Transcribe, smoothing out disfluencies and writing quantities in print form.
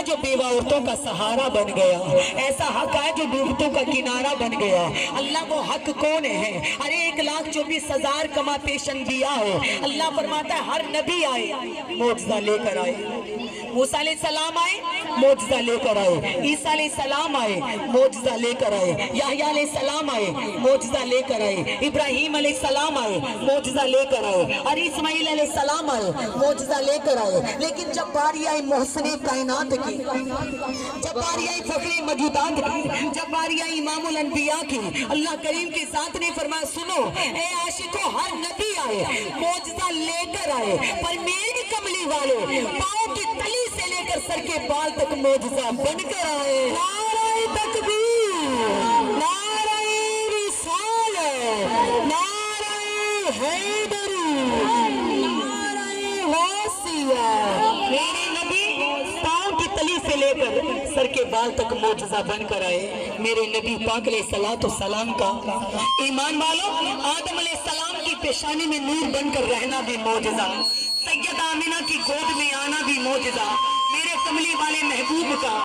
جو بیوہ عورتوں کا سہارا بن گیا، ایسا حق ہے جو ڈوبتوں کا کنارہ بن گیا۔ اللہ وہ حق کون ہے؟ ارے 1,24,000 کما پیش انبیاء ہو، اللہ فرماتا ہے ہر نبی آئے معجزہ لے کر آئے۔ موسیٰ علیہ السلام آئے معجزہ لے کر آئے، عیسیٰ علیہ السلام آئے معجزہ لے کر آئے، یحییٰ علیہ السلام آئے معجزہ لے کر آئے، ابراہیم علیہ السلام آئے معجزہ لے کر آئے، اور اسماعیل علیہ السلام آئے معجزہ لے کر آئے۔ لیکن جب باری آئی محسن کائنات کی، جب باری آئی فخر موجودات کی، جب باری آئی امام الانبیاء کی، اللہ کریم کی ذات نے فرمایا سنو اے عاشقو، ہر نبی آئے معجزہ لے کر آئے، پر میری کملی والے پاؤں کی تلی سے لے کر سر کے بال تک معجزہ بن کر آئے۔ نعرہ تکبیر، نعرہ رسالت، نعرہ حیدری، نعرہ غوثیہ۔ میرے نبی پاؤں کی تلی سے لے کر سر کے بال تک معجزہ بن کر آئے۔ میرے نبی پاک علیہ السلام کا ایمان والو، آدم علیہ السلام کی پیشانی میں نور بن کر رہنا بھی معجزہ، سیدہ آمینہ کی گود میں آنا بھی معجزہ، میرے کملی والے محبوب کا